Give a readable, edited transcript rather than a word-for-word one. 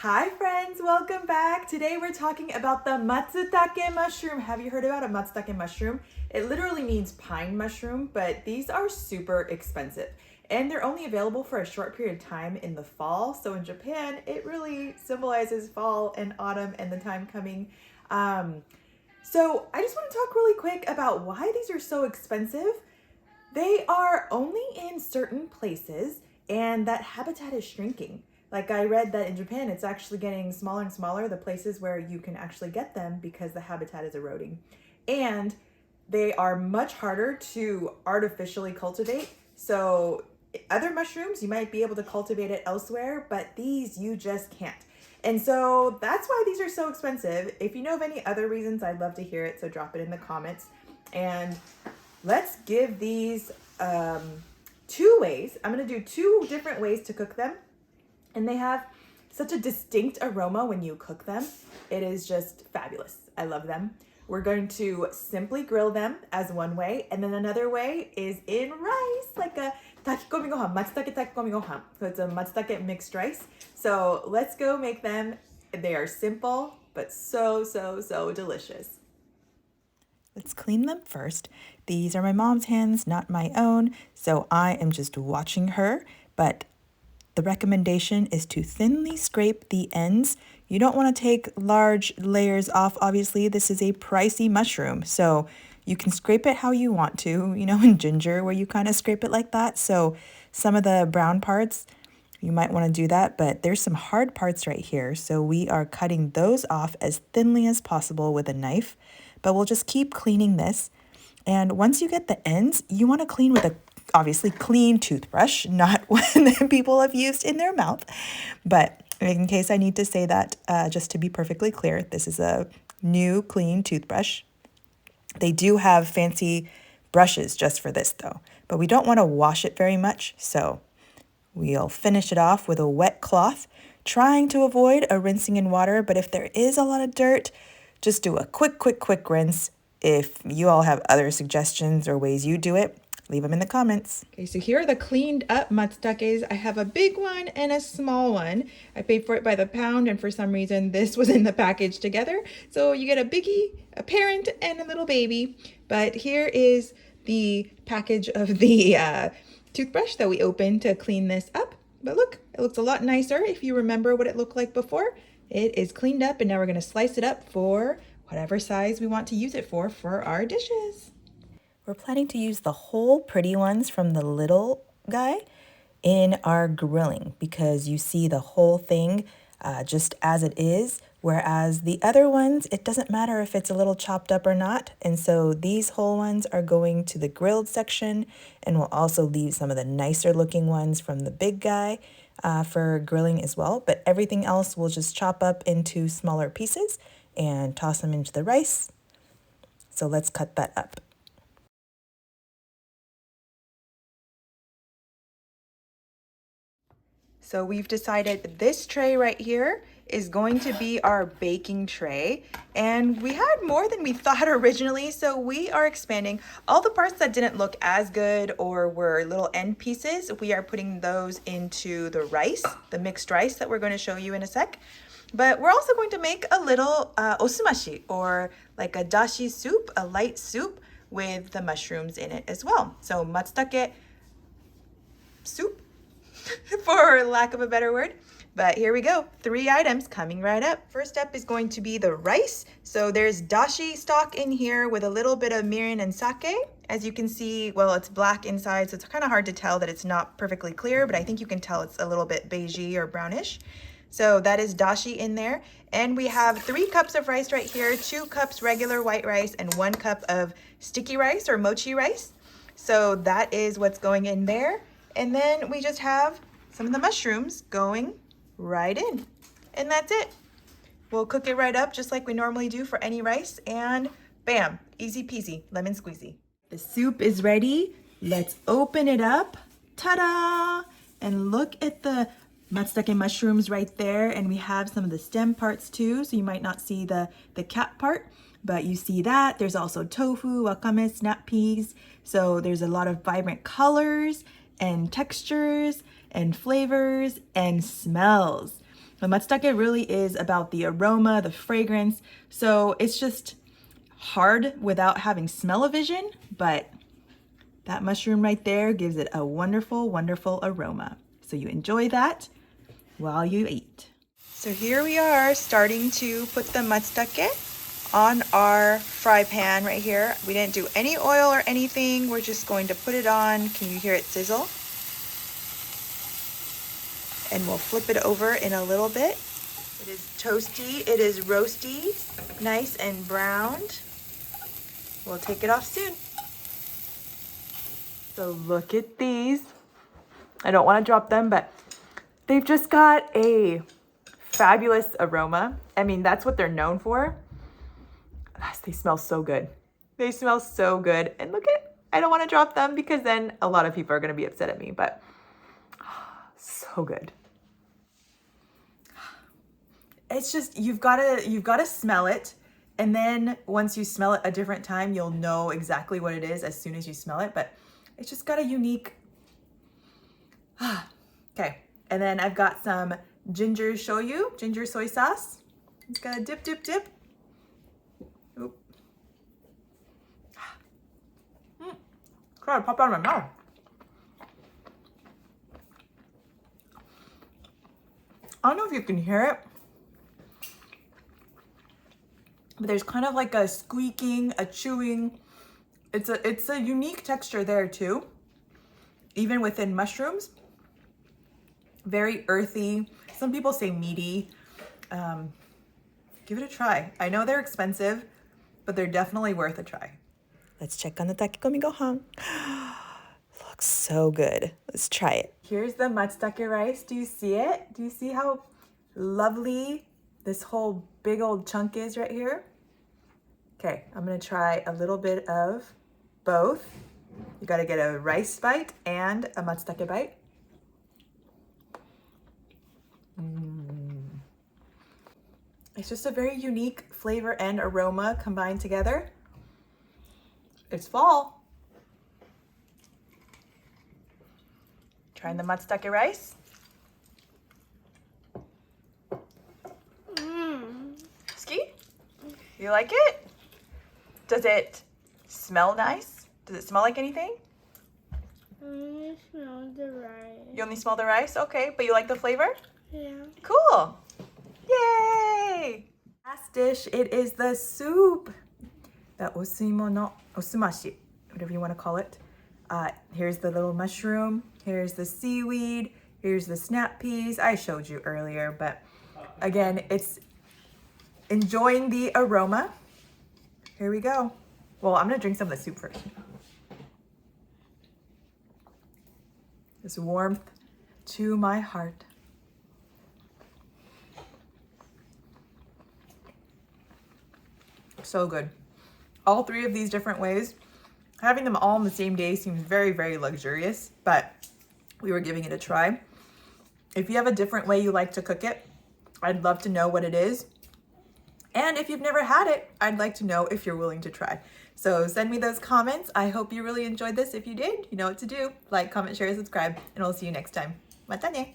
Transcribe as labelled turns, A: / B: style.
A: Hi friends, welcome back. Today we're talking about the Matsutake mushroom. Have you heard about a Matsutake mushroom? It literally means pine mushroom, but these are super expensive. And they're only available for a short period of time in the fall. So in Japan, it really symbolizes fall and autumn and the time coming. So I just want to talk really quick about why these are so expensive. They are only in certain places and that habitat is shrinking. Like I read that in Japan, it's actually getting smaller and smaller, the places where you can actually get them because the habitat is eroding. And they are much harder to artificially cultivate. So other mushrooms, you might be able to cultivate it elsewhere, but these you just can't. And so that's why these are so expensive. If you know of any other reasons, I'd love to hear it. So drop it in the comments. And let's give these two ways. I'm gonna do two different ways to cook them. And they have such a distinct aroma when you cook them. It is just fabulous. I love them. We're going to simply grill them as one way. And then another way is in rice, like a takikomi gohan, matsutake takikomi gohan. So it's a matsutake mixed rice. So let's go make them. They are simple, but so delicious. Let's clean them first. These are my mom's hands, not my own. So I am just watching her, but the recommendation is to thinly scrape the ends. You don't want to take large layers off. Obviously, this is a pricey mushroom, so you can scrape it how you want to, in ginger where you kind of scrape it like that. So some of the brown parts, you might want to do that, but there's some hard parts right here. So we are cutting those off as thinly as possible with a knife, but we'll just keep cleaning this. And once you get the ends, you want to clean with a obviously clean toothbrush, not one that people have used in their mouth. But in case I need to say that, just to be perfectly clear, this is a new clean toothbrush. They do have fancy brushes just for this though, but we don't want to wash it very much. So we'll finish it off with a wet cloth, trying to avoid a rinsing in water. But if there is a lot of dirt, just do a quick rinse. If you all have other suggestions or ways you do it, leave them in the comments. Okay, so here are the cleaned up matsutakes. I have a big one and a small one. I paid for it by the pound, and for some reason this was in the package together. So you get a biggie, a parent, and a little baby. But here is the package of the toothbrush that we opened to clean this up. But look, it looks a lot nicer if you remember what it looked like before. It is cleaned up, and now we're going to slice it up for whatever size we want to use it for our dishes. We're planning to use the whole pretty ones from the little guy in our grilling because you see the whole thing just as it is, whereas the other ones, it doesn't matter if it's a little chopped up or not. And so these whole ones are going to the grilled section, and we'll also leave some of the nicer looking ones from the big guy for grilling as well. But everything else we'll just chop up into smaller pieces and toss them into the rice. So let's cut that up. So we've decided this tray right here is going to be our baking tray, and we had more than we thought originally, so we are expanding. All the parts that didn't look as good or were little end pieces, we are putting those into the rice, the mixed rice that we're going to show you in a sec. But we're also going to make a little osumashi, or like a dashi soup, a light soup with the mushrooms in it as well. So matsutake soup, for lack of a better word. But here we go, 3 items coming right up. First up is going to be the rice. So there's dashi stock in here with a little bit of mirin and sake. As you can see, well, it's black inside, so it's kind of hard to tell that it's not perfectly clear, but I think you can tell it's a little bit beigey or brownish. So that is dashi in there. And we have 3 cups of rice right here, 2 cups regular white rice, and 1 cup of sticky rice or mochi rice. So that is what's going in there. And then we just have some of the mushrooms going right in. And that's it. We'll cook it right up just like we normally do for any rice, and bam, easy peasy, lemon squeezy. The soup is ready. Let's open it up. Ta-da! And look at the matsutake mushrooms right there, and we have some of the stem parts too, so you might not see the cap part, but you see that. There's also tofu, wakame, snap peas, so there's a lot of vibrant colors and textures and flavors and smells. The matsutake really is about the aroma, the fragrance. So it's just hard without having smell-o-vision, but that mushroom right there gives it a wonderful, wonderful aroma. So you enjoy that while you eat. So here we are starting to put the matsutake on our fry pan right here. We didn't do any oil or anything. We're just going to put it on. Can you hear it sizzle? And we'll flip it over in a little bit. It is toasty, it is roasty, nice and browned. We'll take it off soon. So look at these. I don't want to drop them, but they've just got a fabulous aroma. I mean, that's what they're known for. They smell so good. They smell so good. And look at, I don't want to drop them because then a lot of people are going to be upset at me, but so good. It's just, you've got to smell it. And then once you smell it a different time, you'll know exactly what it is as soon as you smell it. But it's just got a unique, okay. And then I've got some ginger shoyu, ginger soy sauce. It's got a dip, dip, dip. Oop. God, pop out of my mouth. I don't know if you can hear it, but there's kind of like a squeaking, a chewing. It's a unique texture there too, even within mushrooms. Very earthy. Some people say meaty. Give it a try. I know they're expensive, but they're definitely worth a try. Let's check on the takikomi gohan. Looks so good. Let's try it. Here's the matsutake rice. Do you see it? Do you see how lovely this whole big old chunk is right here? Okay, I'm gonna try a little bit of both. You gotta get a rice bite and a matsutake bite. It's just a very unique flavor and aroma combined together. It's fall. Trying the matsutake rice. Ski? You like it? Does it smell nice? Does it smell like anything?
B: I only smell the rice.
A: You only smell the rice? Okay, but you like the flavor?
B: Yeah.
A: Cool. Yay! Last dish, it is the soup. The osuimo no osumashi, whatever you want to call it. Here's the little mushroom. Here's the seaweed. Here's the snap peas. I showed you earlier, but again, it's enjoying the aroma. Here we go. Well, I'm gonna drink some of the soup first. This warmth to my heart. So good. All three of these different ways. Having them all on the same day seems very, very luxurious, but we were giving it a try. If you have a different way you like to cook it, I'd love to know what it is. And if you've never had it, I'd like to know if you're willing to try. So send me those comments. I hope you really enjoyed this. If you did, you know what to do. Like, comment, share, subscribe, and I'll see you next time. Mata ne!